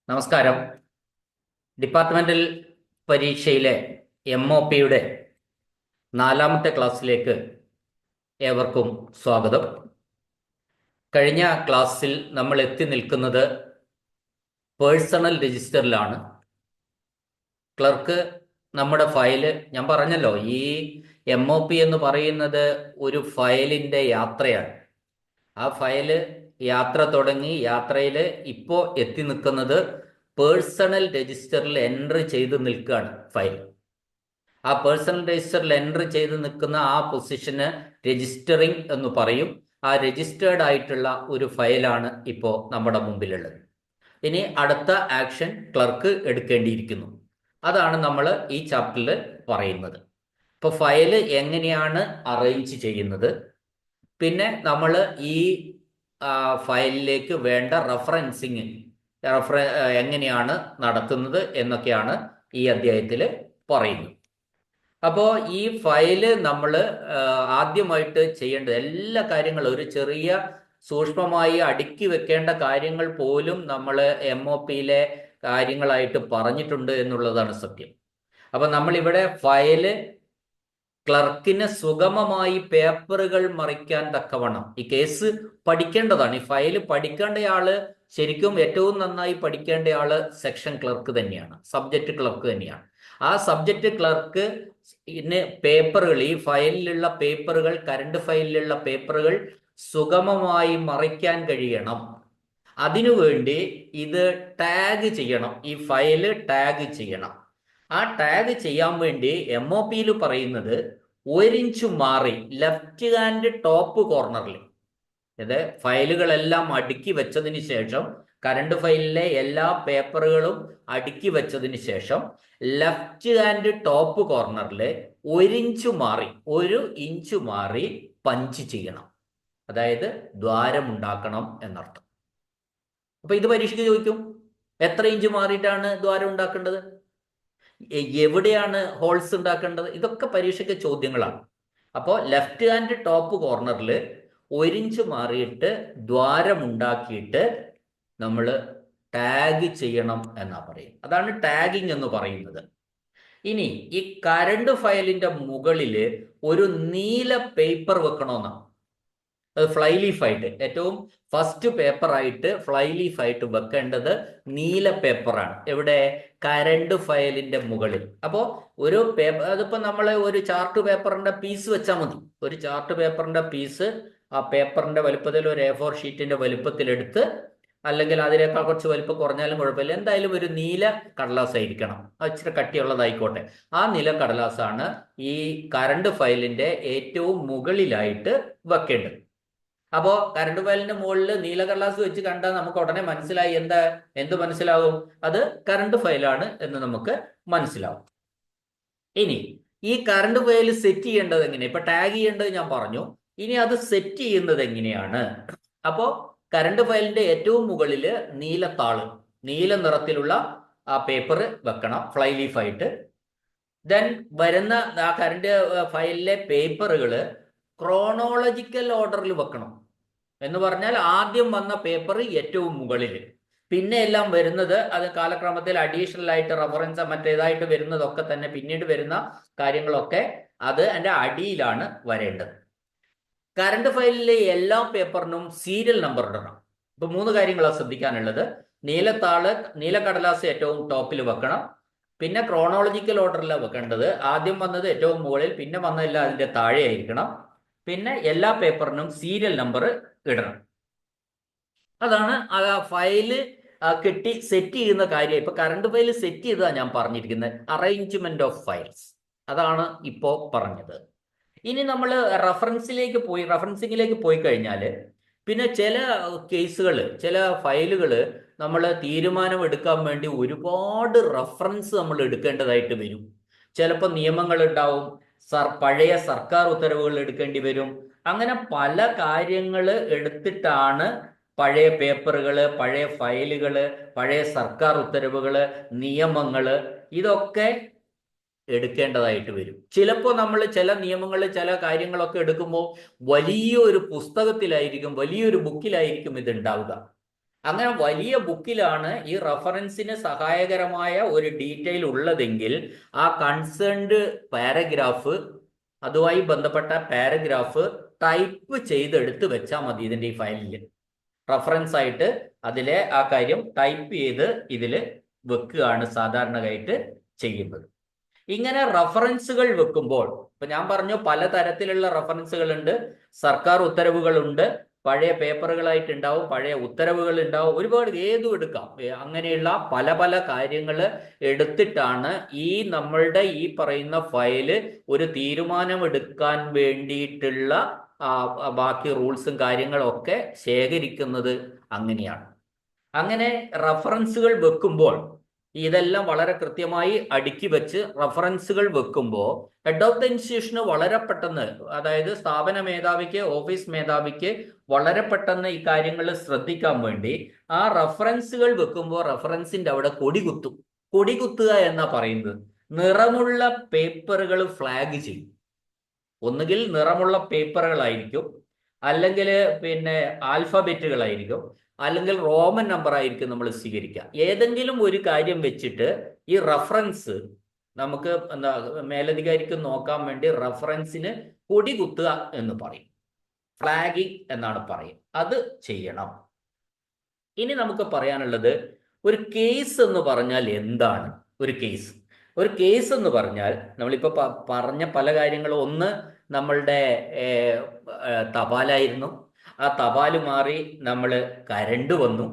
നമസ്കാരം. ഡിപ്പാർട്ട്മെന്റൽ പരീക്ഷയിലെ MOPയുടെ 4ാമത്തെ ക്ലാസ്സിലേക്ക് ഏവർക്കും സ്വാഗതം. കഴിഞ്ഞ ക്ലാസ്സിൽ നമ്മൾ എത്തി നിൽക്കുന്നത് പേഴ്സണൽ രജിസ്റ്ററിലാണ്. ക്ലർക്ക് നമ്മുടെ ഫയല്, ഞാൻ പറഞ്ഞല്ലോ, ഈ MOP എന്ന് പറയുന്നത് ഒരു ഫയലിൻ്റെ യാത്രയാണ്. ആ ഫയല് യാത്ര തുടങ്ങി യാത്രയിൽ ഇപ്പോൾ എത്തി നിൽക്കുന്നത് പേഴ്സണൽ രജിസ്റ്ററിൽ എൻട്രി ചെയ്ത് നിൽക്കുകയാണ് ഫയൽ. ആ പേഴ്സണൽ രജിസ്റ്ററിൽ എൻട്രി ചെയ്ത് നിൽക്കുന്ന ആ പൊസിഷന് രജിസ്റ്ററിങ് എന്ന് പറയും. ആ രജിസ്റ്റേർഡ് ആയിട്ടുള്ള ഒരു ഫയലാണ് ഇപ്പോൾ നമ്മുടെ മുമ്പിലുള്ളത്. ഇനി അടുത്ത ആക്ഷൻ ക്ലർക്ക് എടുക്കേണ്ടിയിരിക്കുന്നു. അതാണ് നമ്മൾ ഈ ചാപ്റ്ററിൽ പറയുന്നത്. ഇപ്പോൾ ഫയൽ എങ്ങനെയാണ് അറേഞ്ച് ചെയ്യുന്നത്, പിന്നെ നമ്മൾ ഈ ഫയലിലേക്ക് വേണ്ട റെഫറൻസിങ് എങ്ങനെയാണ് നടത്തുന്നത് എന്നൊക്കെയാണ് ഈ അധ്യായത്തിൽ പറയുന്നത്. അപ്പോൾ ഈ ഫയല് നമ്മൾ ആദ്യമായിട്ട് ചെയ്യേണ്ടത് എല്ലാ കാര്യങ്ങളും, ഒരു ചെറിയ സൂക്ഷ്മമായി അടുക്കി വെക്കേണ്ട കാര്യങ്ങൾ പോലും നമ്മൾ MOPയിലെ കാര്യങ്ങളായിട്ട് പറഞ്ഞിട്ടുണ്ട് എന്നുള്ളതാണ് സത്യം. അപ്പം നമ്മളിവിടെ ഫയല് ക്ലർക്കിന് സുഗമമായി പേപ്പറുകൾ മറിക്കാൻ തക്കവണ്ണം ഈ കേസ് പഠിക്കേണ്ടതാണ്. ഈ ഫയൽ പഠിക്കേണ്ടയാള്, ശരിക്കും ഏറ്റവും നന്നായി പഠിക്കേണ്ടയാള് സെക്ഷൻ ക്ലർക്ക് തന്നെയാണ്, സബ്ജക്റ്റ് ക്ലർക്ക് തന്നെയാണ്. ആ സബ്ജക്റ്റ് ക്ലർക്ക് പേപ്പറുകൾ, ഈ ഫയലിലുള്ള പേപ്പറുകൾ, കറണ്ട് ഫയലിലുള്ള പേപ്പറുകൾ സുഗമമായി മറിക്കാൻ കഴിയണം. അതിനുവേണ്ടി ഇത് ടാഗ് ചെയ്യണം, ഈ ഫയല് ടാഗ് ചെയ്യണം. ആ ടാഗ് ചെയ്യാൻ വേണ്ടി MOPയിൽ പറയുന്നത് 1 ഇഞ്ച് മാറി ലെഫ്റ്റ് ഹാൻഡ് ടോപ്പ് കോർണറിൽ, ഇത് ഫയലുകളെല്ലാം അടുക്കി വെച്ചതിന് ശേഷം, കറണ്ട് ഫയലിലെ എല്ലാ പേപ്പറുകളും അടുക്കി വെച്ചതിന് ശേഷം ലെഫ്റ്റ് ഹാൻഡ് ടോപ്പ് കോർണറിൽ 1 ഇഞ്ച് മാറി പഞ്ച് ചെയ്യണം. അതായത് ദ്വാരമുണ്ടാക്കണം എന്നർത്ഥം. അപ്പൊ ഇത് പരീക്ഷയ്ക്ക് ചോദിക്കും, എത്ര ഇഞ്ച് മാറിയിട്ടാണ് ദ്വാരം ഉണ്ടാക്കേണ്ടത്, എവിടെയാണ് ഹോൾസ് ഉണ്ടാക്കേണ്ടത്, ഇതൊക്കെ പരീക്ഷയ്ക്ക് ചോദ്യങ്ങളാണ്. അപ്പോൾ ലെഫ്റ്റ് ഹാൻഡ് ടോപ്പ് കോർണറിൽ 1 ഇഞ്ച് മാറിയിട്ട് ദ്വാരമുണ്ടാക്കിയിട്ട് നമ്മൾ ടാഗ് ചെയ്യണം എന്നാ പറയും. അതാണ് ടാഗിങ് എന്ന് പറയുന്നത്. ഇനി ഈ കറണ്ട് ഫയലിന്റെ മുകളിൽ ഒരു നീല പേപ്പർ വെക്കണമെന്നാണ്. അത് ഫ്ലൈ ലീഫായിട്ട്, ഏറ്റവും ഫസ്റ്റ് പേപ്പറായിട്ട് ഫ്ലൈ ലീഫായിട്ട് വെക്കേണ്ടത് നീല പേപ്പറാണ്. എവിടെ? കറണ്ട് ഫയലിന്റെ മുകളിൽ. അപ്പോൾ ഒരു പേപ്പർ, അതിപ്പോൾ നമ്മൾ ഒരു ചാർട്ട് പേപ്പറിന്റെ പീസ് വെച്ചാൽ മതി. ഒരു ചാർട്ട് പേപ്പറിന്റെ പീസ് ആ പേപ്പറിന്റെ വലുപ്പത്തിൽ, ഒരു A4 ഷീറ്റിന്റെ വലുപ്പത്തിലെടുത്ത്, അല്ലെങ്കിൽ അതിനേക്കാൾ കുറച്ച് വലുപ്പം കുറഞ്ഞാലും കുഴപ്പമില്ല, എന്തായാലും ഒരു നീല കടലാസ് ആയിരിക്കണം, ഇച്ചിരി കട്ടിയുള്ളതായിക്കോട്ടെ. ആ നീല കടലാസാണ് ഈ കറണ്ട് ഫയലിന്റെ ഏറ്റവും മുകളിലായിട്ട് വെക്കേണ്ടത്. അപ്പോൾ കറണ്ട് ഫയലിന്റെ മുകളിൽ നീല കടലാസ് വെച്ച് കണ്ടാൽ നമുക്ക് ഉടനെ മനസ്സിലായി. എന്ത് മനസ്സിലാവും? അത് കറണ്ട് ഫയലാണ് എന്ന് നമുക്ക് മനസ്സിലാവും. ഇനി ഈ കറണ്ട് ഫയൽ സെറ്റ് ചെയ്യേണ്ടത് എങ്ങനെ? ഇപ്പൊ ടാഗ് ചെയ്യേണ്ടത് ഞാൻ പറഞ്ഞു. ഇനി അത് സെറ്റ് ചെയ്യുന്നത് എങ്ങനെയാണ്? അപ്പോൾ കറണ്ട് ഫയലിന്റെ ഏറ്റവും മുകളിൽ നീല നിറത്തിലുള്ള ആ പേപ്പർ വെക്കണം, ഫ്ലൈ ലീഫായിട്ട്. ദെൻ വരുന്ന ആ കറണ്ട് ഫയലിലെ പേപ്പറുകൾ ക്രോണോളജിക്കൽ ഓർഡറിൽ വെക്കണം. എന്ന് പറഞ്ഞാൽ ആദ്യം വന്ന പേപ്പർ ഏറ്റവും മുകളിൽ, പിന്നെ എല്ലാം വരുന്നത് അത് കാലക്രമത്തിൽ അഡീഷണൽ ആയിട്ട് റെഫറൻസ് മറ്റേതായിട്ട് വരുന്നതൊക്കെ തന്നെ, പിന്നീട് വരുന്ന കാര്യങ്ങളൊക്കെ അത് അതിൻ്റെ അടിയിലാണ് വരേണ്ടത്. കറണ്ട് ഫയലിലെ എല്ലാ പേപ്പറിനും സീരിയൽ നമ്പർ ഇടണം. ഇപ്പൊ 3 കാര്യങ്ങളാണ് ശ്രദ്ധിക്കാനുള്ളത്. നീല കടലാസ് ഏറ്റവും ടോപ്പിൽ വെക്കണം, പിന്നെ ക്രോണോളജിക്കൽ ഓർഡറിലാണ് വെക്കേണ്ടത്. ആദ്യം വന്നത് ഏറ്റവും മുകളിൽ, പിന്നെ വന്നതെല്ലാം അതിന്റെ താഴെ ആയിരിക്കണം. പിന്നെ എല്ലാ പേപ്പറിനും സീരിയൽ നമ്പർ ഇടണം. അതാണ് ആ ഫയല് കെട്ടി സെറ്റ് ചെയ്യുന്ന കാര്യം. ഇപ്പൊ കറണ്ട് ഫയൽ സെറ്റ് ചെയ്തതാണ് ഞാൻ പറഞ്ഞിരിക്കുന്നത്, അറേഞ്ച്മെന്റ് ഓഫ് ഫയൽസ്. അതാണ് ഇപ്പോ പറഞ്ഞത്. ഇനി നമ്മൾ റഫറൻസിങ്ങിലേക്ക് പോയി കഴിഞ്ഞാൽ, പിന്നെ ചില കേസുകൾ, ചില ഫയലുകൾ നമ്മൾ തീരുമാനം എടുക്കാൻ വേണ്ടി ഒരുപാട് റഫറൻസ് നമ്മൾ എടുക്കേണ്ടതായിട്ട് വരും. ചിലപ്പോൾ നിയമങ്ങൾ ഉണ്ടാവും, പഴയ സർക്കാർ ഉത്തരവുകൾ എടുക്കേണ്ടി വരും. അങ്ങനെ പല കാര്യങ്ങൾ എടുത്തിട്ടാണ് പഴയ പേപ്പറുകൾ, പഴയ ഫയലുകൾ, പഴയ സർക്കാർ ഉത്തരവുകൾ, നിയമങ്ങൾ, ഇതൊക്കെ എടുക്കേണ്ടതായിട്ട് വരും. ചിലപ്പോൾ നമ്മൾ ചില നിയമങ്ങൾ, ചില കാര്യങ്ങളൊക്കെ എടുക്കുമ്പോൾ വലിയൊരു പുസ്തകത്തിലായിരിക്കും, വലിയൊരു ബുക്കിലായിരിക്കും ഇത് ഉണ്ടാവുക. അങ്ങനെ വലിയ ബുക്കിലാണ് ഈ റഫറൻസിന് സഹായകരമായ ഒരു ഡീറ്റെയിൽ ഉള്ളതെങ്കിൽ ആ കൺസേൺഡ് പാരഗ്രാഫ്, അതുമായി ബന്ധപ്പെട്ട പാരഗ്രാഫ് ടൈപ്പ് ചെയ്തെടുത്ത് വെച്ചാൽ മതി ഇതിൻ്റെ ഈ ഫയലിൽ. റഫറൻസ് ആയിട്ട് അതിലെ ആ കാര്യം ടൈപ്പ് ചെയ്ത് ഇതിൽ വെക്കുകയാണ് സാധാരണയായിട്ട് ചെയ്യുന്നത്. ഇങ്ങനെ റഫറൻസുകൾ വെക്കുമ്പോൾ ഇപ്പൊ ഞാൻ പറഞ്ഞു പലതരത്തിലുള്ള റഫറൻസുകൾ ഉണ്ട്. സർക്കാർ ഉത്തരവുകളുണ്ട്, പഴയ പേപ്പറുകളായിട്ട് ഉണ്ടാവും, പഴയ ഉത്തരവുകൾ ഉണ്ടാവും, ഒരുപാട് ഏതും എടുക്കാം. അങ്ങനെയുള്ള പല പല കാര്യങ്ങൾ എടുത്തിട്ടാണ് ഈ നമ്മളുടെ ഈ പറയുന്ന ഫയല് ഒരു തീരുമാനമെടുക്കാൻ വേണ്ടിയിട്ടുള്ള ബാക്കി റൂൾസും കാര്യങ്ങളും ഒക്കെ ശേഖരിക്കുന്നത്. അങ്ങനെയാണ്. അങ്ങനെ റഫറൻസുകൾ വെക്കുമ്പോൾ ഇതെല്ലാം വളരെ കൃത്യമായി അടുക്കി വെച്ച് റഫറൻസുകൾ വെക്കുമ്പോൾ ഹെഡ് ഓഫ് ദ ഇൻസ്റ്റിറ്റ്യൂഷന് വളരെ പെട്ടെന്ന്, അതായത് സ്ഥാപന മേധാവിക്ക്, ഓഫീസ് മേധാവിക്ക് വളരെ പെട്ടെന്ന് ഈ കാര്യങ്ങൾ ശ്രദ്ധിക്കാൻ വേണ്ടി ആ റഫറൻസുകൾ വെക്കുമ്പോൾ റഫറൻസിന്റെ അവിടെ കൊടി കുത്തും. കൊടി കുത്തുക എന്നാ പറയുന്നത് നിറമുള്ള പേപ്പറുകൾ ഫ്ലാഗ് ചെയ്യും. ഒന്നുകിൽ നിറമുള്ള പേപ്പറുകളായിരിക്കും, അല്ലെങ്കിൽ പിന്നെ ആൽഫബറ്റുകളായിരിക്കും, അല്ലെങ്കിൽ റോമൻ നമ്പർ ആയിരിക്കും നമ്മൾ സ്വീകരിക്കുക. ഏതെങ്കിലും ഒരു കാര്യം വെച്ചിട്ട് ഈ റഫറൻസ് നമുക്ക് എന്താ മേലധികാരിക്ക് നോക്കാൻ വേണ്ടി റഫറൻസിന് കൊടി കുത്തുക എന്ന് പറയും. ഫ്ലാഗിങ് എന്നാണ് പറയും. അത് ചെയ്യണം. ഇനി നമുക്ക് പറയാനുള്ളത് ഒരു കേസ് എന്ന് പറഞ്ഞാൽ എന്താണ്? ഒരു കേസ് എന്ന് പറഞ്ഞാൽ നമ്മളിപ്പോൾ പറഞ്ഞ പല കാര്യങ്ങളും, ഒന്ന് നമ്മളുടെ തപാലായിരുന്നു. ആ തപാല് മാറി നമ്മൾ കരണ്ട് വന്നു.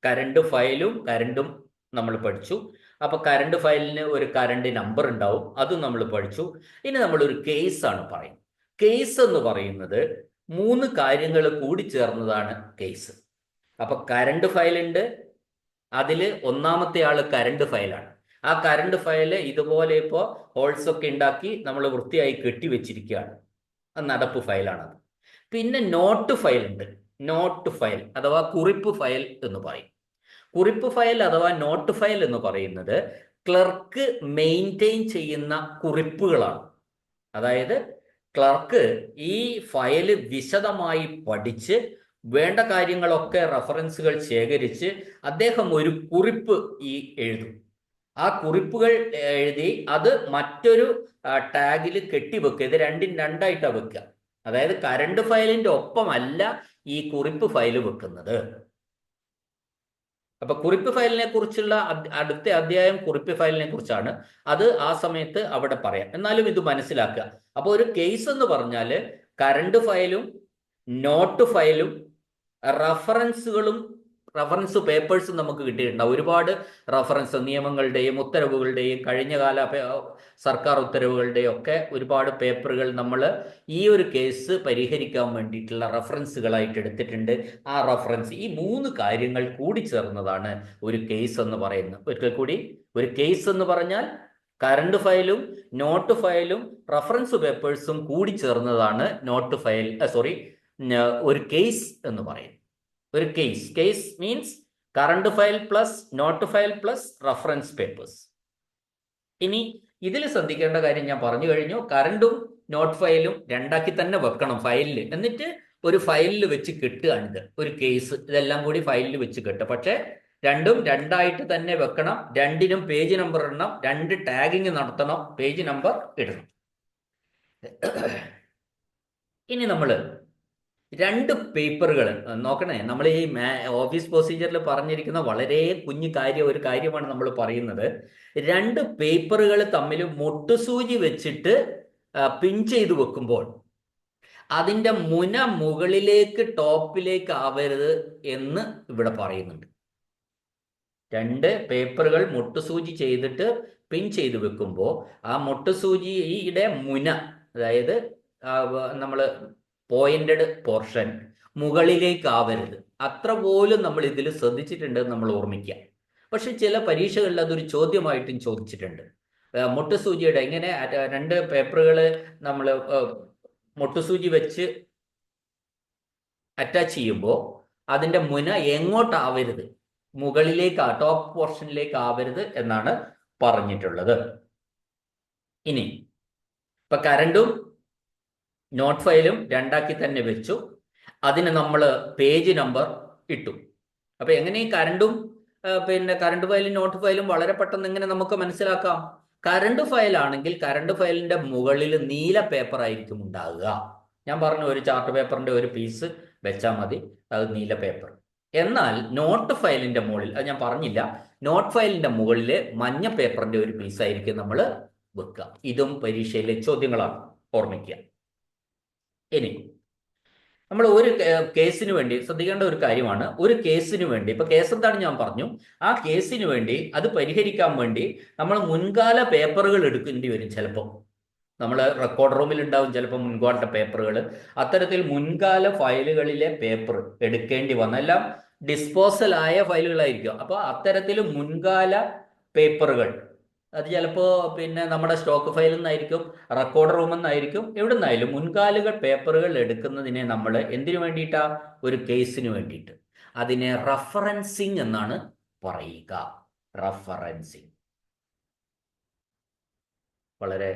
കരണ്ട് ഫയലും കരണ്ടും നമ്മൾ പഠിച്ചു. അപ്പൊ കരണ്ട് ഫയലിന് ഒരു കരണ്ട് നമ്പർ ഉണ്ടാവും, അതും നമ്മൾ പഠിച്ചു. ഇനി നമ്മളൊരു കേസാണ് പറയുന്നത്. കേസ് എന്ന് പറയുന്നത് 3 കാര്യങ്ങൾ കൂടി ചേർന്നതാണ് കേസ്. അപ്പൊ കരണ്ട് ഫയലുണ്ട്, അതിൽ ഒന്നാമത്തെ ആള് കരണ്ട് ഫയലാണ്. ആ കരണ്ട് ഫയല് ഇതുപോലെ ഇപ്പോൾ ഹോൾസ് ഒക്കെ ഉണ്ടാക്കി നമ്മൾ വൃത്തിയായി കെട്ടിവെച്ചിരിക്കുകയാണ്. നടപ്പ് ഫയലാണത്. പിന്നെ നോട്ട് ഫയൽ ഉണ്ട്. നോട്ട് ഫയൽ അഥവാ കുറിപ്പ് ഫയൽ എന്ന് പറയും. കുറിപ്പ് ഫയൽ അഥവാ നോട്ട് ഫയൽ എന്ന് പറയുന്നത് ക്ലർക്ക് മെയിൻറ്റെയിൻ ചെയ്യുന്ന കുറിപ്പുകളാണ്. അതായത് ക്ലർക്ക് ഈ ഫയല് വിശദമായി പഠിച്ച് വേണ്ട കാര്യങ്ങളൊക്കെ റഫറൻസുകൾ ശേഖരിച്ച് അദ്ദേഹം ഒരു കുറിപ്പ് എഴുതും. ആ കുറിപ്പുകൾ എഴുതി അത് മറ്റൊരു ടാഗിൽ കെട്ടിവെക്കുക. ഇത് രണ്ടായിട്ടാണ് വെക്കുക. അതായത് കരണ്ട് ഫയലിന്റെ ഒപ്പമല്ല ഈ കുറിപ്പ് ഫയൽ വെക്കുന്നത്. അപ്പൊ കുറിപ്പ് ഫയലിനെ കുറിച്ചുള്ള അടുത്ത അധ്യായം കുറിപ്പ് ഫയലിനെ കുറിച്ചാണ്. അത് ആ സമയത്ത് അവിടെ പറയാം. എന്നാലും ഇത് മനസ്സിലാക്കുക. അപ്പോൾ ഒരു കേസ് എന്ന് പറഞ്ഞാൽ കരണ്ട് ഫയലും നോട്ട് ഫയലും റഫറൻസുകളും റഫറൻസ് പേപ്പേഴ്സും നമുക്ക് കിട്ടിയിട്ടുണ്ടാവും. ഒരുപാട് റഫറൻസ് നിയമങ്ങളുടെയും ഉത്തരവുകളുടെയും കഴിഞ്ഞകാല സർക്കാർ ഉത്തരവുകളുടെയും ഒക്കെ ഒരുപാട് പേപ്പറുകൾ നമ്മൾ ഈ ഒരു കേസ് പരിഹരിക്കാൻ വേണ്ടിയിട്ടുള്ള റഫറൻസുകളായിട്ട് എടുത്തിട്ടുണ്ട്. ആ റഫറൻസ് ഈ 3 കാര്യങ്ങൾ കൂടി ചേർന്നതാണ് ഒരു കേസ് എന്ന് പറയുന്നത്. ഒരിക്കൽ കൂടി, ഒരു കേസ് എന്ന് പറഞ്ഞാൽ കറണ്ട് ഫയലും നോട്ട് ഫയലും റഫറൻസ് പേപ്പേഴ്സും കൂടി ചേർന്നതാണ് നോട്ട് ഫയൽ ഒരു കേസ് എന്ന് പറയുന്നത്. ഒരു case means current file plus note file plus reference papers. ഇനി ഇതിൽ ശ്രദ്ധിക്കേണ്ട കാര്യം ഞാൻ പറഞ്ഞു കഴിഞ്ഞു. കറണ്ടും നോട്ട് ഫയലും രണ്ടാക്കി തന്നെ വെക്കണം ഫയലിൽ. എന്നിട്ട് ഒരു ഫയലിൽ വെച്ച് കെട്ടുകയാണിത് ഒരു കേസ്. ഇതെല്ലാം കൂടി ഫയലിൽ വെച്ച് കെട്ടുക. പക്ഷെ രണ്ടും രണ്ടായിട്ട് തന്നെ വെക്കണം. രണ്ടിനും പേജ് നമ്പർ ഇടണം. 2 ടാഗിങ് നടത്തണം. പേജ് നമ്പർ ഇടണം. ഇനി നമ്മൾ 2 പേപ്പറുകൾ നോക്കണേ. നമ്മൾ ഈ ഓഫീസ് പ്രൊസീജിയറിൽ പറഞ്ഞിരിക്കുന്ന വളരെ കുഞ്ഞു ഒരു കാര്യമാണ് നമ്മൾ പറയുന്നത്. 2 പേപ്പറുകൾ തമ്മിൽ മുട്ടുസൂചി വെച്ചിട്ട് പിൻ ചെയ്ത് വെക്കുമ്പോൾ അതിൻ്റെ മുന മുകളിലേക്ക് ടോപ്പിലേക്ക് ആവരുത് എന്ന് ഇവിടെ പറയുന്നുണ്ട്. 2 പേപ്പറുകൾ മുട്ടുസൂചി ചെയ്തിട്ട് പിൻ ചെയ്ത് വെക്കുമ്പോൾ ആ മുട്ടുസൂചിയുടെ മുന, അതായത് നമ്മൾ പോയിന്റഡ് പോർഷൻ മുകളിലേക്ക് ആവരുത്. അത്ര പോലും നമ്മൾ ഇതിൽ ശ്രദ്ധിച്ചിട്ടുണ്ട് നമ്മൾ ഓർമ്മിക്കുക. പക്ഷെ ചില പരീക്ഷകളിൽ അതൊരു ചോദ്യമായിട്ടും ചോദിച്ചിട്ടുണ്ട്. മുട്ടുസൂചിയുടെ ഇങ്ങനെ 2 പേപ്പറുകൾ നമ്മൾ മുട്ടുസൂചി വെച്ച് അറ്റാച്ച് ചെയ്യുമ്പോൾ അതിൻ്റെ മുന എങ്ങോട്ടാവരുത്, മുകളിലേക്ക് ടോപ്പ് പോർഷനിലേക്ക് ആവരുത് എന്നാണ് പറഞ്ഞിട്ടുള്ളത്. ഇനി ഇപ്പൊ കറണ്ടും നോട്ട് ഫയലും രണ്ടാക്കി തന്നെ വെച്ചു. അതിന് നമ്മൾ പേജ് നമ്പർ ഇട്ടു. അപ്പൊ എങ്ങനെ ഈ കറണ്ടും പിന്നെ കറണ്ട് ഫയലും നോട്ട് ഫയലും വളരെ പെട്ടെന്ന് എങ്ങനെ നമുക്ക് മനസ്സിലാക്കാം? കറണ്ട് ഫയൽ ആണെങ്കിൽ കറണ്ട് ഫയലിന്റെ മുകളിൽ നീല പേപ്പർ ആയിരിക്കും ഉണ്ടാകുക. ഞാൻ പറഞ്ഞു, ഒരു ചാർട്ട് പേപ്പറിന്റെ ഒരു പീസ് വെച്ചാൽ മതി, അത് നീല പേപ്പർ. എന്നാൽ നോട്ട് ഫയലിന്റെ മുകളിൽ, അത് ഞാൻ പറഞ്ഞില്ല, നോട്ട് ഫയലിന്റെ മുകളിൽ മഞ്ഞ പേപ്പറിന്റെ ഒരു പീസ് ആയിരിക്കും നമ്മൾ വെക്കുക. ഇതും പരീക്ഷയിലെ ചോദ്യങ്ങളാണ്, ഓർമ്മിക്കുക. ഇനി നമ്മൾ ഒരു കേസിന് വേണ്ടി ശ്രദ്ധിക്കേണ്ട ഒരു കാര്യമാണ്. ഒരു കേസിന് വേണ്ടി, ഇപ്പൊ കേസ് എന്താണെന്ന് ഞാൻ പറഞ്ഞു, ആ കേസിന് വേണ്ടി അത് പരിഹരിക്കാൻ വേണ്ടി നമ്മൾ മുൻകാല പേപ്പറുകൾ എടുക്കേണ്ടി വരും. ചിലപ്പോൾ നമ്മൾ റെക്കോർഡ് റൂമിൽ ഉണ്ടാവും ചിലപ്പോൾ മുൻകാല പേപ്പറുകൾ. അത്തരത്തിൽ മുൻകാല ഫയലുകളിലെ പേപ്പർ എടുക്കേണ്ടി വന്ന, എല്ലാം ഡിസ്പോസൽ ആയ ഫയലുകളായിരിക്കും. അപ്പൊ അത്തരത്തിൽ മുൻകാല പേപ്പറുകൾ, അത് ചിലപ്പോ പിന്നെ നമ്മുടെ സ്റ്റോക്ക് ഫയലിൽ നിന്നായിരിക്കും, റെക്കോർഡ് റൂമിൽ നിന്നായിരിക്കും, എവിടെ നിന്നായാലും മുൻകാലുകൾ പേപ്പറുകൾ എടുക്കുന്നതിനെ നമ്മൾ എന്തിനു വേണ്ടിയിട്ടാ? ഒരു കേസിന് വേണ്ടിയിട്ട്. അതിനെ റഫറൻസിങ് എന്നാണ് പറയുക. റഫറൻസിങ് വളരെ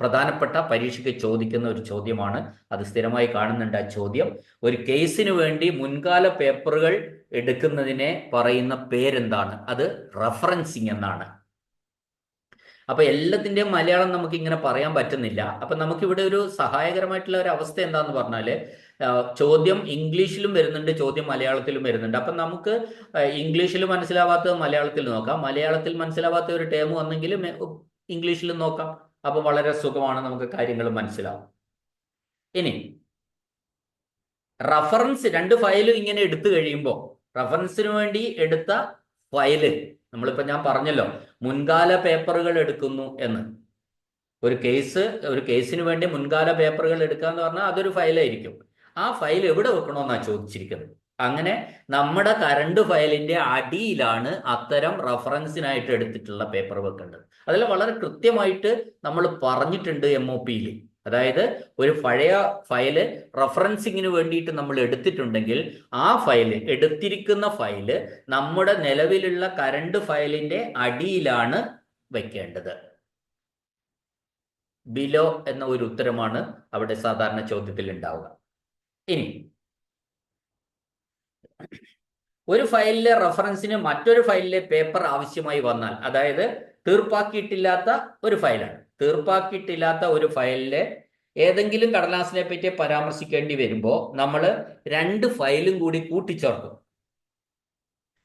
പ്രധാനപ്പെട്ട, പരീക്ഷയ്ക്ക് ചോദിക്കുന്ന ഒരു ചോദ്യമാണ്. അത് സ്ഥിരമായി കാണുന്നുണ്ട് ആ ചോദ്യം. ഒരു കേസിന് വേണ്ടി മുൻകാല പേപ്പറുകൾ എടുക്കുന്നതിനെ പറയുന്ന പേരെന്താണ്? അത് റഫറൻസിങ് എന്നാണ്. അപ്പൊ എല്ലാത്തിന്റെയും മലയാളം നമുക്ക് ഇങ്ങനെ പറയാൻ പറ്റുന്നില്ല. അപ്പൊ നമുക്കിവിടെ ഒരു സഹായകരമായിട്ടുള്ള ഒരു അവസ്ഥ എന്താന്ന് പറഞ്ഞാല്, ചോദ്യം ഇംഗ്ലീഷിലും വരുന്നുണ്ട്, ചോദ്യം മലയാളത്തിലും വരുന്നുണ്ട്. അപ്പൊ നമുക്ക് ഇംഗ്ലീഷിൽ മനസ്സിലാവാത്തത് മലയാളത്തിൽ നോക്കാം, മലയാളത്തിൽ മനസ്സിലാവാത്ത ഒരു ടേം വന്നെങ്കിൽ ഇംഗ്ലീഷിലും നോക്കാം. അപ്പൊ വളരെ സുഖമാണ്, നമുക്ക് കാര്യങ്ങൾ മനസ്സിലാവും. ഇനി റഫറൻസ്, രണ്ട് ഫയലും ഇങ്ങനെ എടുത്തു കഴിയുമ്പോൾ, റഫറൻസിന് വേണ്ടി എടുത്ത ഫയല്, നമ്മളിപ്പോ ഞാൻ പറഞ്ഞല്ലോ മുൻകാല പേപ്പറുകൾ എടുക്കുന്നു എന്ന്. ഒരു കേസിന് വേണ്ടി മുൻകാല പേപ്പറുകൾ എടുക്കുക എന്ന് പറഞ്ഞാൽ അതൊരു ഫയലായിരിക്കും. ആ ഫയൽ എവിടെ വെക്കണമെന്നാണ് ചോദിച്ചിരിക്കുന്നത്. അങ്ങനെ നമ്മുടെ കറണ്ട് ഫയലിന്റെ അടിയിലാണ് അത്തരം റഫറൻസിനായിട്ട് എടുത്തിട്ടുള്ള പേപ്പർ വെക്കേണ്ടത്. അതിൽ വളരെ കൃത്യമായിട്ട് നമ്മൾ പറഞ്ഞിട്ടുണ്ട് MOPയിൽ. അതായത് ഒരു പഴയ ഫയല് റഫറൻസിങ്ങിന് വേണ്ടിയിട്ട് നമ്മൾ എടുത്തിട്ടുണ്ടെങ്കിൽ ആ ഫയല്, എടുത്തിരിക്കുന്ന ഫയല് നമ്മുടെ നിലവിലുള്ള കറണ്ട് ഫയലിന്റെ അടിയിലാണ് വെക്കേണ്ടത്. ബിലോ എന്ന ഒരു ഉത്തരമാണ് അവിടെ സാധാരണ ചോദ്യത്തിൽ ഉണ്ടാവുക. ഇനി ഒരു ഫയലിലെ റഫറൻസിന് മറ്റൊരു ഫയലിലെ പേപ്പർ ആവശ്യമായി വന്നാൽ, അതായത് തീർപ്പാക്കിയിട്ടില്ലാത്ത ഒരു ഫയലാണ്, തീർപ്പാക്കിയിട്ടില്ലാത്ത ഒരു ഫയലിലെ ഏതെങ്കിലും കടലാസിനെ പറ്റി പരാമർശിക്കേണ്ടി വരുമ്പോൾ നമ്മൾ രണ്ട് ഫയലും കൂടി കൂട്ടിച്ചേർക്കും.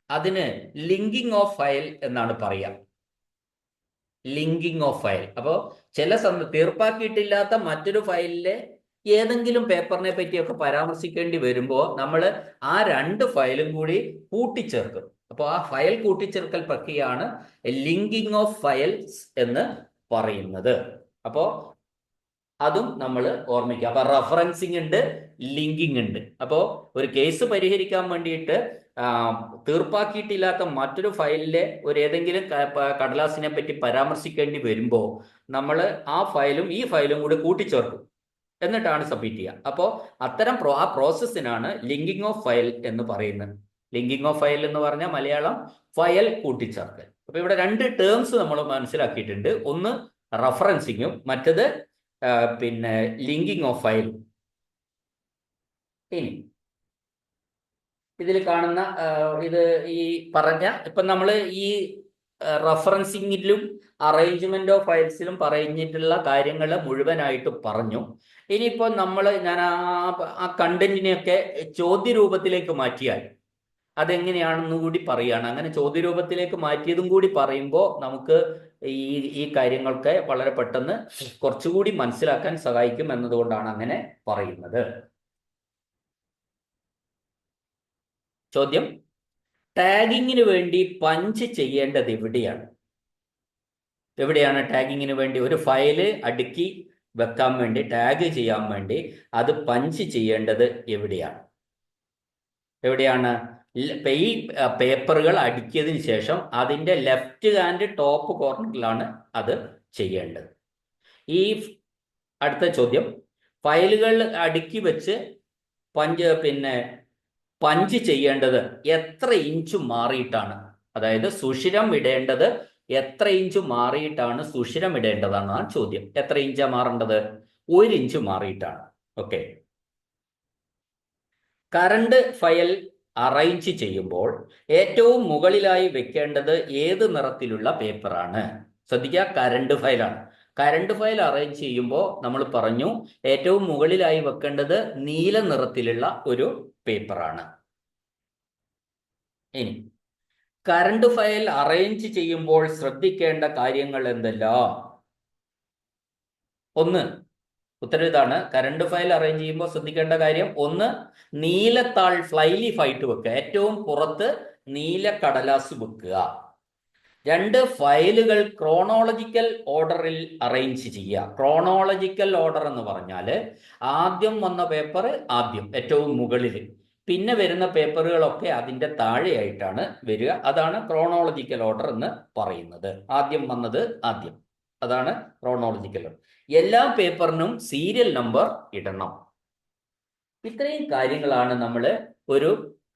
അതിന് ലിങ്കിങ് ഓഫ് ഫയൽ എന്നാണ് പറയുക. Linking of file. അപ്പോൾ ചില തീർപ്പാക്കിയിട്ടില്ലാത്ത മറ്റൊരു ഫയലിലെ ഏതെങ്കിലും പേപ്പറിനെ പറ്റിയൊക്കെ പരാമർശിക്കേണ്ടി വരുമ്പോൾ നമ്മൾ ആ രണ്ട് ഫയലും കൂടി കൂട്ടിച്ചേർക്കും. അപ്പോൾ ആ ഫയൽ കൂട്ടിച്ചേർക്കൽ പ്രക്രിയയാണ് ലിങ്കിങ് ഓഫ് ഫയൽസ് എന്ന് പറയുന്നത്. അപ്പോൾ അതും നമ്മൾ ഓർമ്മിക്കുക. അപ്പൊ റഫറൻസിങ് ഉണ്ട്, ലിങ്കിങ് ഉണ്ട്. അപ്പോൾ ഒരു കേസ് പരിഹരിക്കാൻ വേണ്ടിയിട്ട് തീർപ്പാക്കിയിട്ടില്ലാത്ത മറ്റൊരു ഫയലിലെ ഒരു ഏതെങ്കിലും കടലാസിനെ പറ്റി പരാമർശിക്കേണ്ടി വരുമ്പോൾ നമ്മൾ ആ ഫയലും ഈ ഫയലും കൂടി കൂട്ടിച്ചേർക്കും, എന്നിട്ടാണ് സബ്മിറ്റ് ചെയ്യുക. അപ്പോൾ അത്തരം ആ പ്രോസസ്സിനാണ് ലിങ്കിങ് ഓഫ് ഫയൽ എന്ന് പറയുന്നത്. ലിങ്കിങ് ഓഫ് ഫയൽ എന്ന് പറഞ്ഞാൽ മലയാളം ഫയൽ കൂട്ടിച്ചേർക്കൽ. അപ്പൊ ഇവിടെ രണ്ട് ടേംസ് നമ്മൾ മനസ്സിലാക്കിയിട്ടുണ്ട്. ഒന്ന് റഫറൻസിങ്ങും മറ്റത് പിന്നെ ലിങ്കിങ് ഓഫ് ഫയൽ. ഇനി ഇതിൽ കാണുന്ന ഇത് ഈ പറഞ്ഞ, ഇപ്പൊ നമ്മൾ ഈ റഫറൻസിങ്ങിലും അറേഞ്ച്മെന്റ് ഓഫ് ഫയൽസിലും പറഞ്ഞിട്ടുള്ള കാര്യങ്ങൾ മുഴുവനായിട്ട് പറഞ്ഞു. ഇനിയിപ്പോൾ ഞാൻ ആ കണ്ടന്റിനെയൊക്കെ ചോദ്യരൂപത്തിലേക്ക് മാറ്റിയാൽ അതെങ്ങനെയാണെന്ന് കൂടി പറയുകയാണ്. അങ്ങനെ ചോദ്യരൂപത്തിലേക്ക് മാറ്റിയതും കൂടി പറയുമ്പോൾ നമുക്ക് ഈ കാര്യങ്ങൾക്ക് വളരെ പെട്ടെന്ന് കുറച്ചുകൂടി മനസ്സിലാക്കാൻ സഹായിക്കും എന്നതുകൊണ്ടാണ് അങ്ങനെ പറയുന്നത്. ചോദ്യം: ടാഗിങ്ങിന് വേണ്ടി പഞ്ച് ചെയ്യേണ്ടത് എവിടെയാണ്? ടാഗിങ്ങിന് വേണ്ടി ഒരു ഫയല് അടുക്കി വെക്കാൻ വേണ്ടി, ടാഗ് ചെയ്യാൻ വേണ്ടി അത് പഞ്ച് ചെയ്യേണ്ടത് എവിടെയാണ്? ഈ പേപ്പറുകൾ അടുക്കിയതിന് ശേഷം അതിൻ്റെ ലെഫ്റ്റ് ഹാൻഡ് ടോപ്പ് കോർണറിലാണ് അത് ചെയ്യേണ്ടത്. ഈ അടുത്ത ചോദ്യം: ഫയലുകൾ അടുക്കി വെച്ച് പഞ്ച് ചെയ്യേണ്ടത് എത്ര ഇഞ്ച് മാറിയിട്ടാണ്? അതായത് സുഷിരം ഇടേണ്ടത് എത്ര ഇഞ്ച് മാറിയിട്ടാണ് സുഷിരം ഇടേണ്ടതെന്നാണ് ചോദ്യം. എത്ര ഇഞ്ചാ മാറേണ്ടത്? 1 ഇഞ്ച് മാറിയിട്ടാണ്. ഓക്കെ. കറണ്ട് ഫയൽ അറേഞ്ച് ചെയ്യുമ്പോൾ ഏറ്റവും മുകളിലായി വെക്കേണ്ടത് ഏത് നിറത്തിലുള്ള പേപ്പറാണ്? ശ്രദ്ധിക്കുക, കറണ്ട് ഫയലാണ്. കറണ്ട് ഫയൽ അറേഞ്ച് ചെയ്യുമ്പോൾ നമ്മൾ പറഞ്ഞു ഏറ്റവും മുകളിലായി വെക്കേണ്ടത് നീല നിറത്തിലുള്ള ഒരു പേപ്പറാണ്. ഇനി കറണ്ട് ഫയൽ അറേഞ്ച് ചെയ്യുമ്പോൾ ശ്രദ്ധിക്കേണ്ട കാര്യങ്ങൾ എന്തെല്ലാം? ഒന്ന്, ഉത്തരം ഇതാണ്. കറണ്ട് ഫയൽ അറേഞ്ച് ചെയ്യുമ്പോൾ ശ്രദ്ധിക്കേണ്ട കാര്യം ഒന്ന്, നീലത്താൾ ഫ്ലൈ ലീഫ് ആയിട്ട് വെക്കുക. ഏറ്റവും പുറത്ത് നീല കടലാസ് വെക്കുക. രണ്ട്, ഫയലുകൾ ക്രോണോളജിക്കൽ ഓർഡറിൽ അറേഞ്ച് ചെയ്യുക. ക്രോണോളജിക്കൽ ഓർഡർ എന്ന് പറഞ്ഞാൽ ആദ്യം വന്ന പേപ്പർ ആദ്യം ഏറ്റവും മുകളിൽ, പിന്നെ വരുന്ന പേപ്പറുകളൊക്കെ അതിൻ്റെ താഴെയായിട്ടാണ് വരിക. അതാണ് ക്രോണോളജിക്കൽ ഓർഡർ എന്ന് പറയുന്നത്. ആദ്യം വന്നത് ആദ്യം, അതാണ് ക്രോണോളജിക്കൽ ഓർഡർ. എല്ലാ പേപ്പറിനും സീരിയൽ നമ്പർ ഇടണം. ഇത്രയും കാര്യങ്ങളാണ് നമ്മൾ ഒരു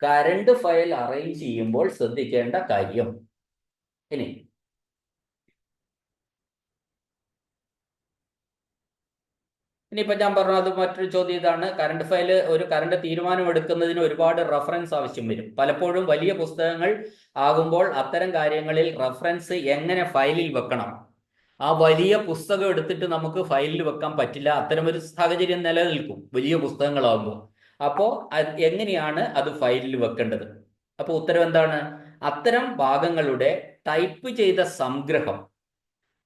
കറണ്ട് ഫയൽ അറേഞ്ച് ചെയ്യുമ്പോൾ ശ്രദ്ധിക്കേണ്ട കാര്യം. ഇനി ഇനിയിപ്പോൾ ഞാൻ പറഞ്ഞു, അത് മറ്റൊരു ചോദ്യം ഇതാണ്. കറണ്ട് ഫയൽ ഒരു കറണ്ട് തീരുമാനം എടുക്കുന്നതിന് ഒരുപാട് റെഫറൻസ് ആവശ്യം വരും. പലപ്പോഴും വലിയ പുസ്തകങ്ങൾ ആകുമ്പോൾ അത്തരം കാര്യങ്ങളിൽ റെഫറൻസ് എങ്ങനെ ഫയലിൽ വെക്കണം, ആ വലിയ പുസ്തകം എടുത്തിട്ട് നമുക്ക് ഫയലിൽ വെക്കാൻ പറ്റില്ല. അത്തരമൊരു സാഹചര്യം നിലനിൽക്കും വലിയ പുസ്തകങ്ങളാകുമ്പോൾ. അപ്പോൾ എങ്ങനെയാണ് അത് ഫയലിൽ വെക്കേണ്ടത്? അപ്പോൾ ഉത്തരം എന്താണ്? അത്തരം ഭാഗങ്ങളുടെ ടൈപ്പ് ചെയ്ത സംഗ്രഹം,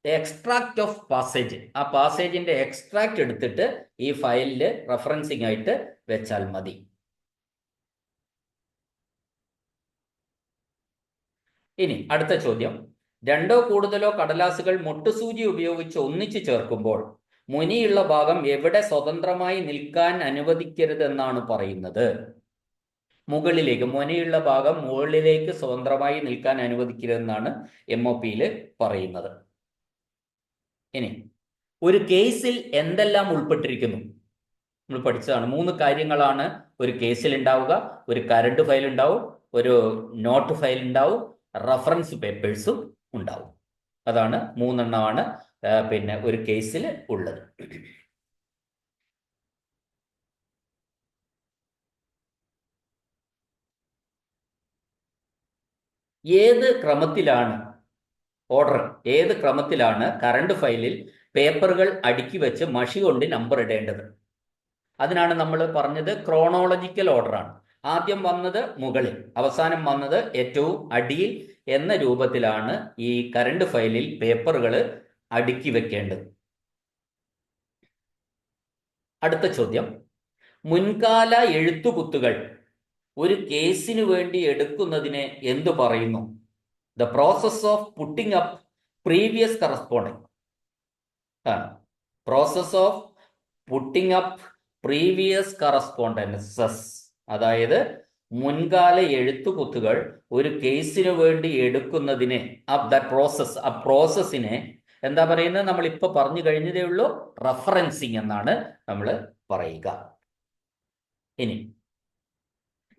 എക്സ്ട്രാക്ട് ഓഫ് പാസേജ്, ആ പാസേജിന്റെ എക്സ്ട്രാക്ട് എടുത്തിട്ട് ഈ ഫയലിൽ റെഫറൻസിങ് ആയിട്ട് വെച്ചാൽ മതി. ഇനി അടുത്ത ചോദ്യം, രണ്ടോ കൂടുതലോ കടലാസുകൾ മുട്ടുസൂചി ഉപയോഗിച്ച് ഒന്നിച്ചു ചേർക്കുമ്പോൾ മുനിയുള്ള ഭാഗം എവിടെ സ്വതന്ത്രമായി നിൽക്കാൻ അനുവദിക്കരുതെന്നാണ് പറയുന്നത്? മുകളിലേക്ക്, മുനയുള്ള ഭാഗം മുകളിലേക്ക് സ്വതന്ത്രമായി നിൽക്കാൻ അനുവദിക്കരുതെന്നാണ് MOPയിൽ പറയുന്നത്. ഇനി ഒരു കേസിൽ എന്തെല്ലാം ഉൾപ്പെട്ടിരിക്കുന്നു? നമ്മൾ പഠിച്ചതാണ്. 3 കാര്യങ്ങളാണ് ഒരു കേസിൽ ഉണ്ടാവുക. ഒരു കറണ്ട് ഫയൽ ഉണ്ടാവും, ഒരു നോട്ട് ഫയൽ ഉണ്ടാവും, റഫറൻസ് പേപ്പേഴ്സും ഉണ്ടാവും. അതാണ് 3 എണ്ണമാണ് പിന്നെ ഒരു കേസിൽ ഉള്ളത്. ഏത് ക്രമത്തിലാണ് ഓർഡർ, ഏത് ക്രമത്തിലാണ് കറണ്ട് ഫയലിൽ പേപ്പറുകൾ അടുക്കി വെച്ച് മഷി കൊണ്ട് നമ്പർ ഇടേണ്ടത്? അതിനാണ് നമ്മൾ പറഞ്ഞത് ക്രോണോളജിക്കൽ ഓർഡറാണ്. ആദ്യം വന്നത് മുകളിൽ, അവസാനം വന്നത് ഏറ്റവും അടിയിൽ എന്ന രൂപത്തിലാണ് ഈ കറണ്ട് ഫയലിൽ പേപ്പറുകൾ അടുക്കി വെക്കേണ്ടത്. അടുത്ത ചോദ്യം, മുൻകാല എഴുത്തുകുത്തുകൾ ഒരു കേസിന് വേണ്ടി എടുക്കുന്നതിനെ എന്തു പറയുന്നു? The process of putting up previous corresponding ആണ്. Process of putting up previous correspondences, അതായത് മുൻകാല എഴുത്തുകുത്തുകൾ ഒരു കേസിന് വേണ്ടി എടുക്കുന്നതിനെ, ആ പ്രോസസ്സിനെ എന്താ പറയുന്നത്? നമ്മൾ ഇപ്പൊ പറഞ്ഞു കഴിഞ്ഞതേ ഉള്ളൂ, റഫറൻസിങ് എന്നാണ് നമ്മൾ പറയുക. ഇനി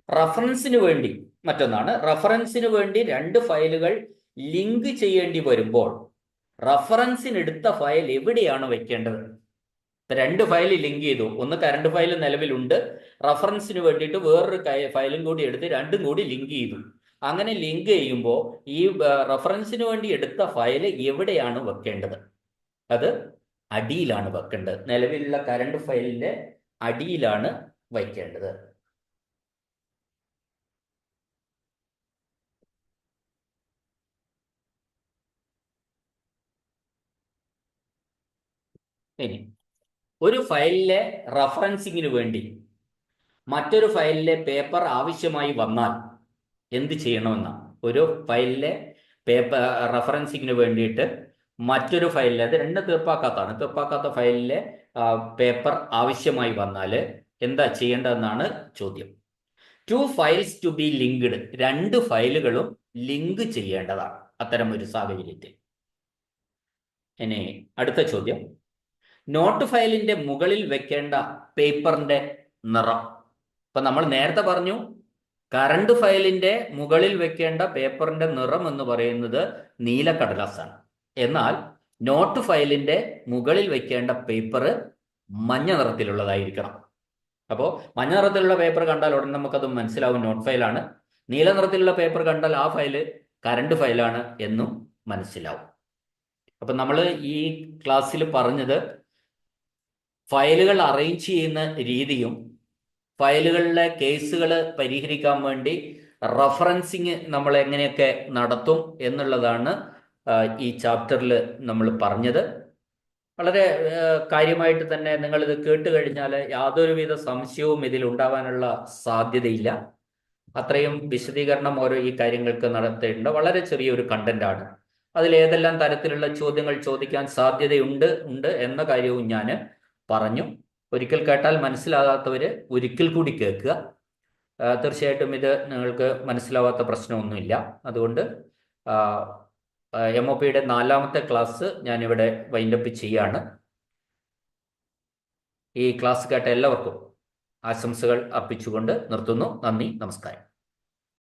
റഫറൻസിന് വേണ്ടി മറ്റൊന്നാണ്, റഫറൻസിന് വേണ്ടി 2 ഫയലുകൾ ലിങ്ക് ചെയ്യേണ്ടി വരുമ്പോൾ റഫറൻസിനെടുത്ത ഫയൽ എവിടെയാണ് വെക്കേണ്ടത്? 2 ഫയൽ ലിങ്ക് ചെയ്തു, ഒന്ന് കറണ്ട് ഫയൽ നിലവിലുണ്ട്, റഫറൻസിന് വേണ്ടിയിട്ട് വേറൊരു ഫയലും കൂടി എടുത്ത് രണ്ടും കൂടി ലിങ്ക് ചെയ്തു. അങ്ങനെ ലിങ്ക് ചെയ്യുമ്പോൾ ഈ റഫറൻസിന് വേണ്ടി എടുത്ത ഫയൽ എവിടെയാണ് വെക്കേണ്ടത്? അത് അടിയിലാണ് വെക്കേണ്ടത്. നിലവിലുള്ള കറണ്ട് ഫയലിന്റെ അടിയിലാണ് വയ്ക്കേണ്ടത്. ഇനി ഒരു ഫയലിലെ റഫറൻസിങ്ങിന് വേണ്ടി മറ്റൊരു ഫയലിലെ പേപ്പർ ആവശ്യമായി വന്നാൽ എന്ത് ചെയ്യണമെന്നാണ്? ഒരു ഫയലിലെ പേപ്പർ റഫറൻസിങ്ങിന് വേണ്ടിയിട്ട് മറ്റൊരു ഫയലിലെ, അത് 2 തീർപ്പാക്കാത്ത ഫയലിലെ പേപ്പർ ആവശ്യമായി വന്നാൽ എന്താ ചെയ്യേണ്ടതെന്നാണ് ചോദ്യം. 2 ഫയൽസ് ടു ബി ലിങ്ക്ഡ്, 2 ഫയലുകളും ലിങ്ക് ചെയ്യേണ്ടതാണ് അത്തരം ഒരു സാഹചര്യത്തിൽ. ഇനി അടുത്ത ചോദ്യം, നോട്ട് ഫയലിന്റെ മുകളിൽ വെക്കേണ്ട പേപ്പറിന്റെ നിറം. ഇപ്പൊ നമ്മൾ നേരത്തെ പറഞ്ഞു കറണ്ട് ഫയലിന്റെ മുകളിൽ വെക്കേണ്ട പേപ്പറിന്റെ നിറം എന്ന് പറയുന്നത് നീല കടലാസാണ്. എന്നാൽ നോട്ട് ഫയലിന്റെ മുകളിൽ വെക്കേണ്ട പേപ്പർ മഞ്ഞ നിറത്തിലുള്ളതായിരിക്കണം. അപ്പോൾ മഞ്ഞ നിറത്തിലുള്ള പേപ്പർ കണ്ടാൽ ഉടൻ നമുക്കത് മനസ്സിലാവും നോട്ട് ഫയലാണ്. നീല നിറത്തിലുള്ള പേപ്പർ കണ്ടാൽ ആ ഫയല് കറണ്ട് ഫയലാണ് എന്നും മനസ്സിലാവും. അപ്പം നമ്മൾ ഈ ക്ലാസ്സിൽ പറഞ്ഞത് ഫയലുകൾ അറേഞ്ച് ചെയ്യുന്ന രീതിയും ഫയലുകളിലെ കേസുകൾ പരിഹരിക്കാൻ വേണ്ടി റഫറൻസിങ് നമ്മൾ എങ്ങനെയൊക്കെ നടത്തും എന്നുള്ളതാണ് ഈ ചാപ്റ്ററിൽ നമ്മൾ പറഞ്ഞത്. വളരെ കാര്യമായിട്ട് തന്നെ നിങ്ങളിത് കേട്ട് കഴിഞ്ഞാൽ യാതൊരുവിധ സംശയവും ഇതിൽ ഉണ്ടാവാനുള്ള സാധ്യതയില്ല. അത്രയും വിശദീകരണം ഓരോ ഈ കാര്യങ്ങൾക്ക് നടത്തേണ്ട വളരെ ചെറിയൊരു കണ്ടന്റാണ്. അതിൽ ഏതെല്ലാം തരത്തിലുള്ള ചോദ്യങ്ങൾ ചോദിക്കാൻ സാധ്യതയുണ്ട് എന്ന കാര്യവും ഞാൻ പറഞ്ഞു. ഒരിക്കൽ കേട്ടാൽ മനസ്സിലാകാത്തവർ ഒരിക്കൽ കൂടി കേൾക്കുക. തീർച്ചയായിട്ടും ഇത് നിങ്ങൾക്ക് മനസ്സിലാവാത്ത പ്രശ്നമൊന്നുമില്ല. അതുകൊണ്ട് MOP യുടെ 4ാമത്തെ ക്ലാസ് ഞാനിവിടെ വൈൻഡപ്പ് ചെയ്യാണ്. ഈ ക്ലാസ് കേട്ട എല്ലാവർക്കും ആശംസകൾ അർപ്പിച്ചുകൊണ്ട് നിർത്തുന്നു. നന്ദി, നമസ്കാരം.